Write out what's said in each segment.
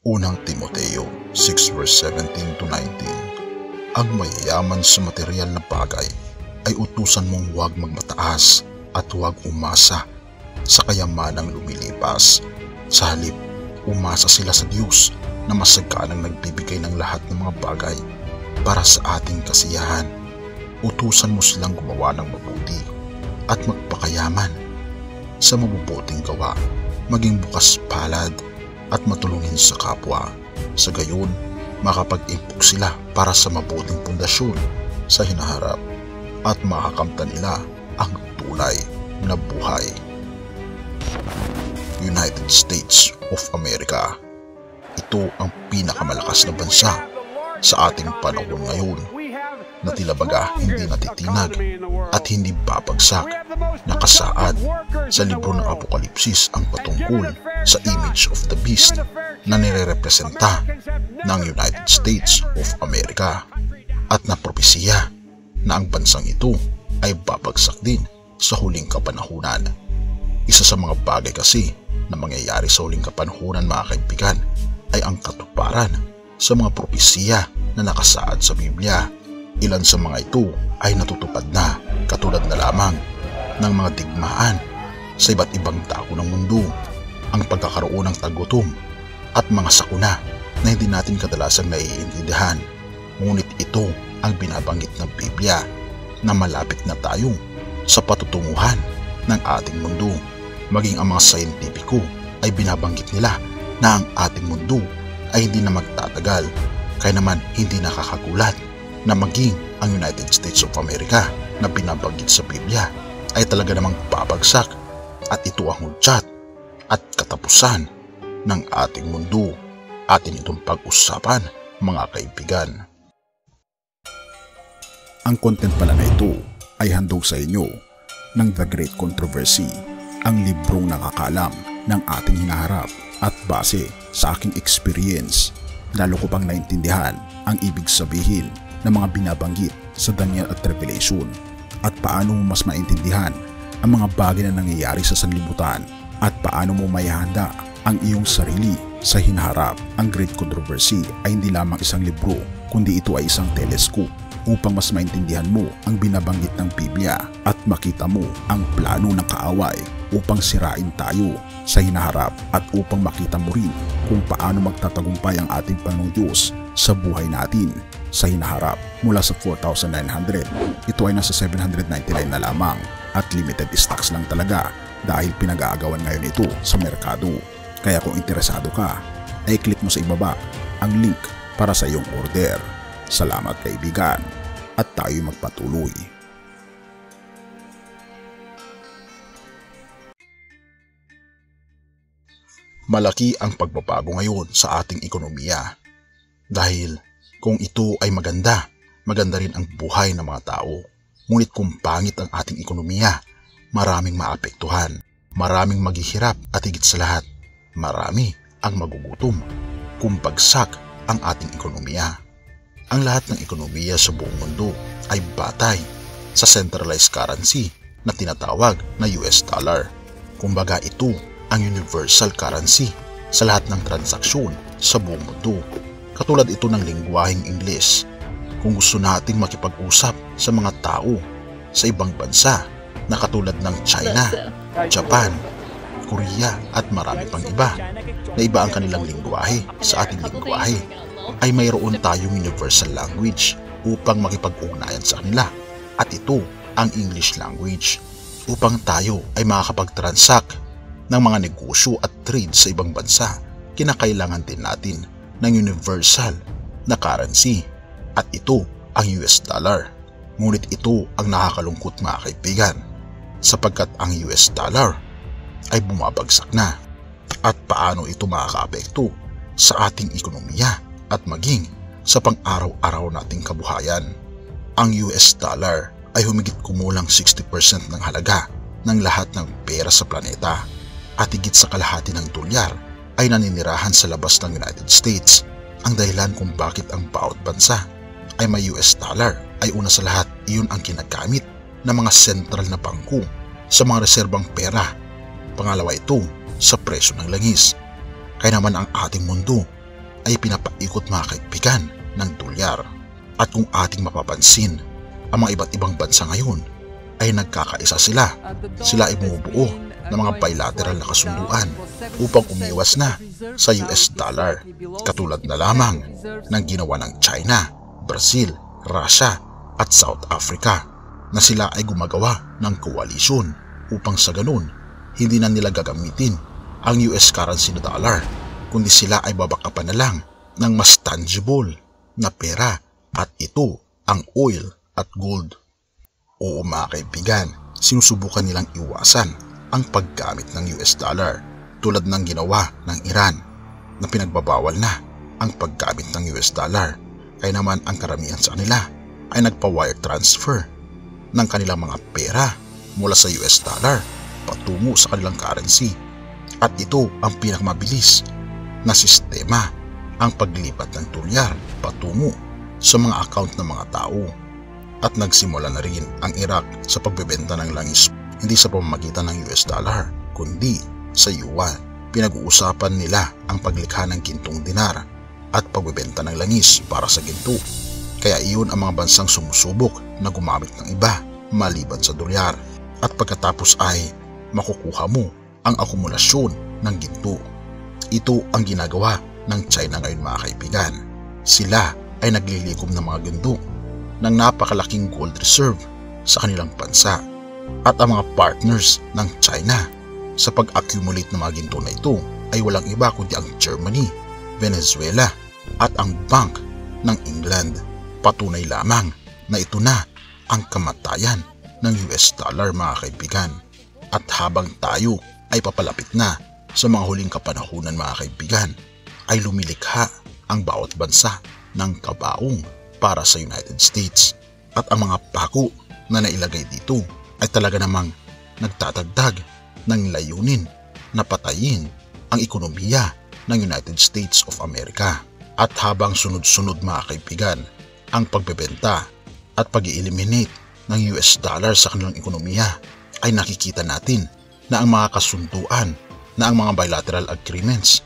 Unang Timoteo 6 verse 17 to 19. Ang mayayaman sa material na bagay ay utusan mong huwag magmataas at huwag umasa sa kayamanang lumilipas. Sa halip, umasa sila sa Diyos na masaganang nagbibigay ng lahat ng mga bagay para sa ating kasiyahan. Utusan mo silang gumawa ng mabuti at magpakayaman sa mabubuting gawa, maging bukas palad at matulungin sa kapwa. Sa gayon, makapag-impok sila para sa mabuting pundasyon sa hinaharap at makakamtan nila ang tunay na buhay. United States of America. Ito ang pinakamalakas na bansa sa ating panahon ngayon na tila baga hindi natitinag at hindi babagsak. Nakasaad sa libro ng Apokalipsis ang patungkol sa image of the beast na nirerepresenta ng United States of America at napropesiya na ang bansang ito ay babagsak din sa huling kapanahunan. Isa sa mga bagay kasi na mangyayari sa huling kapanahunan, mga kaibigan, ay ang katuparan sa mga propesiya na nakasaad sa Biblia. Ilan sa mga ito ay natutupad na, katulad na lamang ng mga digmaan sa iba't ibang dako ng mundo, ang pagkakaroon ng tagutom at mga sakuna na hindi natin kadalasang naiintindihan. Ngunit ito ang binabanggit ng Biblia na malapit na tayo sa patutunguhan ng ating mundo. Maging ang mga sayentipiko ay binabanggit nila na ang ating mundo ay hindi na magtatagal. Kaya naman hindi nakakagulat na maging ang United States of America na binabanggit sa Biblia ay talaga namang babagsak, at ito ang hudyat at katapusan ng ating mundo. Atin itong pag-usapan, mga kaibigan. Ang content pala na ito ay handog sa inyo ng The Great Controversy, ang librong nakakalam ng ating hinaharap, at base sa aking experience, lalo ko pang naintindihan ang ibig sabihin ng mga binabanggit sa Daniel at Revelation, at paano mo mas maintindihan ang mga bagay na nangyayari sa sanlibutan, at paano mo maihanda ang iyong sarili sa hinaharap. Ang Great Controversy ay hindi lamang isang libro, kundi ito ay isang telescope upang mas maintindihan mo ang binabanggit ng Biblia at makita mo ang plano ng kaaway upang sirain tayo sa hinaharap, at upang makita mo rin kung paano magtatagumpay ang ating Panginoong Diyos sa buhay natin sa hinaharap. Mula sa 4,900, ito ay nasa 799 na lamang, at limited stocks lang talaga dahil pinag-aagawan ngayon ito sa merkado. Kaya kung interesado ka, ay click mo sa ibaba ang link para sa iyong order. Salamat kaibigan, at tayo magpatuloy. Malaki ang pagbabago ngayon sa ating ekonomiya, dahil kung ito ay maganda, maganda rin ang buhay ng mga tao. Ngunit kung pangit ang ating ekonomiya, maraming maapektuhan, maraming maghihirap, at higit sa lahat, marami ang magugutom kung bagsak ang ating ekonomiya. Ang lahat ng ekonomiya sa buong mundo ay batay sa centralized currency na tinatawag na US dollar. Kumbaga ito ang universal currency sa lahat ng transaksyon sa buong mundo. Katulad ito ng lingwaheng Ingles. Kung gusto nating makipag-usap sa mga tao sa ibang bansa na katulad ng China, Japan, Korea at marami pang iba na iba ang kanilang lingwahe sa ating lingwahe, ay mayroon tayong universal language upang makipag-ugnayan sa kanila, at ito ang English language. Upang tayo ay makakapag-transact ng mga negosyo at trade sa ibang bansa, kinakailangan din natin ng universal na currency, at ito ang US dollar. Ngunit ito ang nakakalungkot, mga kaibigan, sapagkat ang US dollar ay bumabagsak na. At paano ito makakaapekto sa ating ekonomiya at maging sa pang-araw-araw nating kabuhayan? Ang US dollar ay humigit kumulang 60% ng halaga ng lahat ng pera sa planeta, at higit sa kalahati ng dolyar ay naninirahan sa labas ng United States. Ang dahilan kung bakit ang bawat bansa ay may US dollar ay una sa lahat, iyon ang ginagamit ng mga sentral na bangko sa mga reserbang pera. Pangalawa ito sa presyo ng langis. Kaya naman ang ating mundo ay pinapaikot mga kaibigan ng dolyar. At kung ating mapapansin, ang mga iba't ibang bansa ngayon ay nagkakaisa sila. Sila ay bumubuo ng mga bilateral na kasunduan upang umiwas na sa US dollar, katulad na lamang ng ginawa ng China, Brazil, Russia at South Africa, na sila ay gumagawa ng koalisyon upang sa ganun hindi na nila gagamitin ang US currency na dollar, kundi sila ay babakapan na lang ng mas tangible na pera, at ito ang oil at gold. Oo mga kaibigan, sinusubukan nilang iwasan ang paggamit ng US dollar tulad ng ginawa ng Iran na pinagbabawal na ang paggamit ng US dollar, kaya naman ang karamihan sa kanila ay nagpa-wire transfer ng kanilang mga pera mula sa US dollar patungo sa kanilang currency, at ito ang pinakamabilis na sistema, ang paglipat ng dolyar patungo sa mga account ng mga tao. At nagsimula na rin ang Iraq sa pagbebenta ng langis, hindi sa pamamagitan ng US dollar kundi sa yuan. Pinag-uusapan nila ang paglikha ng gintong dinar at pagbebenta ng langis para sa ginto. Kaya iyon ang mga bansang sumusubok na gumamit ng iba maliban sa dolyar, at pagkatapos ay makukuha mo ang akumulasyon ng ginto. Ito ang ginagawa ng China ngayon mga kaibigan. Sila ay naglilikom ng mga ginto ng napakalaking gold reserve sa kanilang bansa, at ang mga partners ng China sa pag-accumulate ng mga ginto na ito ay walang iba kundi ang Germany, Venezuela at ang Bank ng England. Patunay lamang na ito na ang kamatayan ng US dollar mga kaibigan. At habang tayo ay papalapit na sa mga huling kapanahunan mga kaibigan, ay lumilikha ang bawat bansa ng kabaong para sa United States, at ang mga pako na nailagay dito ay talaga namang nagtatagdag ng layunin na patayin ang ekonomiya ng United States of America. At habang sunod-sunod mga kaibigan ang pagbebenta at pag-i-eliminate ng US dollar sa kanilang ekonomiya, ay nakikita natin na ang mga kasunduan na ang mga bilateral agreements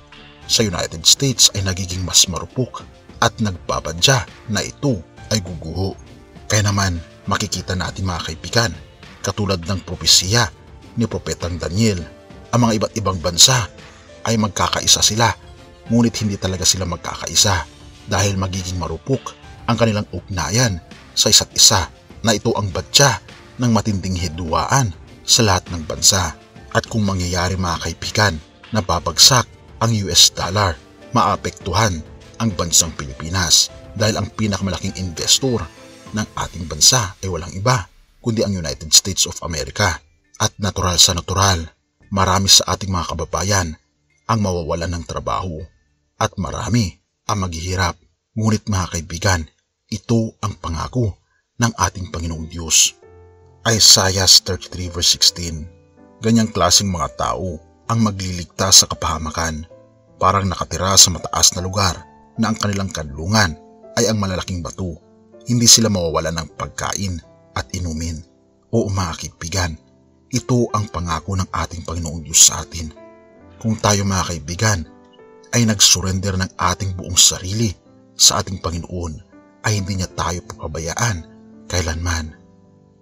sa United States ay nagiging mas marupok at nagbabadya na ito ay guguho. Kaya naman makikita natin mga kaibigan, katulad ng propesiya ni Propetang Daniel, ang mga iba't ibang bansa ay magkakaisa sila, ngunit hindi talaga sila magkakaisa dahil magiging marupok ang kanilang ugnayan sa isa't isa, na ito ang badya ng matinding hidwaan sa lahat ng bansa. At kung mangyayari mga kaibigan na babagsak ang US dollar, maapektuhan ang bansang Pilipinas dahil ang pinakamalaking investor ng ating bansa ay walang iba kundi ang United States of America. At natural sa natural, marami sa ating mga kababayan ang mawawalan ng trabaho at marami ang maghihirap. Ngunit mga kaibigan, ito ang pangako ng ating Panginoong Diyos. Isaiah 33 verse 16. Ganyang klaseng mga tao ang magliligtas sa kapahamakan, parang nakatira sa mataas na lugar na ang kanilang kanlungan ay ang malalaking bato. Hindi sila mawawalan ng pagkain at inumin. Oo mga kaibigan, ito ang pangako ng ating Panginoong Diyos sa atin. Kung tayo mga kaibigan ay nagsurrender ng ating buong sarili sa ating Panginoon, ay hindi niya tayo papabayaan kailanman.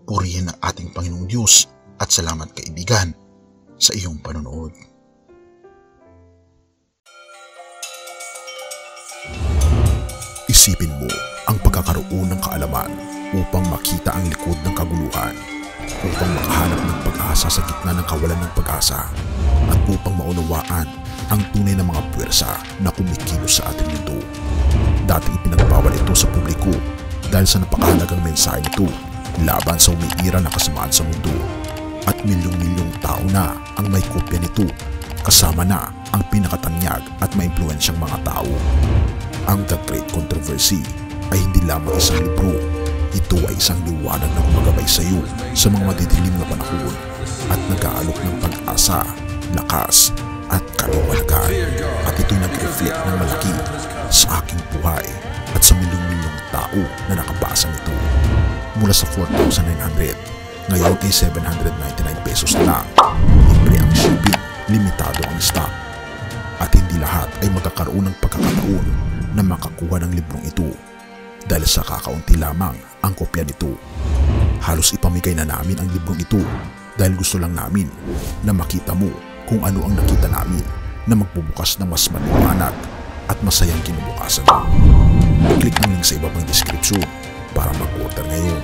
Purihin ang ating Panginoong Diyos at salamat kaibigan sa iyong panonood. Isipin mo ang pagkakaroon ng kaalaman upang makita ang likod ng kaguluhan, upang makahanap ng pag-asa sa gitna ng kawalan ng pag-asa, at upang maunawaan ang tunay na mga puwersa na kumikilos sa ating mundo. Dating ipinagbawal ito sa publiko dahil sa napakahalagang mensahe nito laban sa umiira na kasamaan sa mundo, at milyong-milyong tao na ang may kopya nito, kasama na ang pinakatanyag at maimpluwensyang mga tao. Ang The Great Controversy ay hindi lamang isang libro. Ito ay isang liwanag na gumagabay sa iyo sa mga madidilim na panahon at nag-aalok ng pag-asa, lakas at kaliwanagan. At ito'y nag-reflect ng malaki sa aking buhay at sa milyong-milyong tao na nakabasa nito. Mula sa 4,900, ngayon ay 799 pesos na lang. Libre ang shipping, limitado ang stock. at hindi lahat ay magkakaroon ng pagkakataon na makakuha ng librong ito dahil sa kakaunti lamang ang kopya nito. Halos ipamigay na namin ang librong ito dahil gusto lang namin na makita mo kung ano ang nakita namin na magbubukas ng mas maliwanag at masayang kinabukasan mo. I-click ang link sa ibabang description para mag-order ngayon.